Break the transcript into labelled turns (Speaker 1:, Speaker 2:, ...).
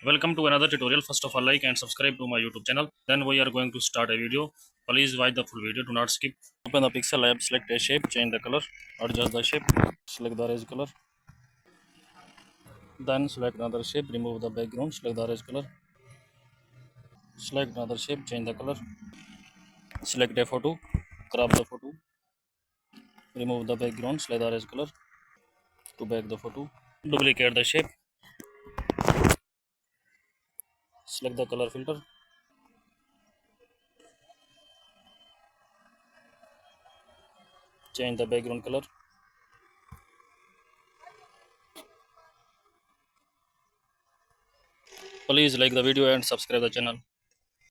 Speaker 1: Welcome to another tutorial. First of all, like and subscribe to my YouTube channel. Then we are going to start a video. Please watch the full video. Do not skip. Open the pixel lab, select a shape, change the color, adjust the shape, select the erase color. Then select another shape, remove the background, select the erase color. Select another shape, change the color. Select a photo, crop the photo, remove the background, select the erase color to back the photo. Duplicate the shape, select the color filter, change the background color. Please like the video and subscribe the channel.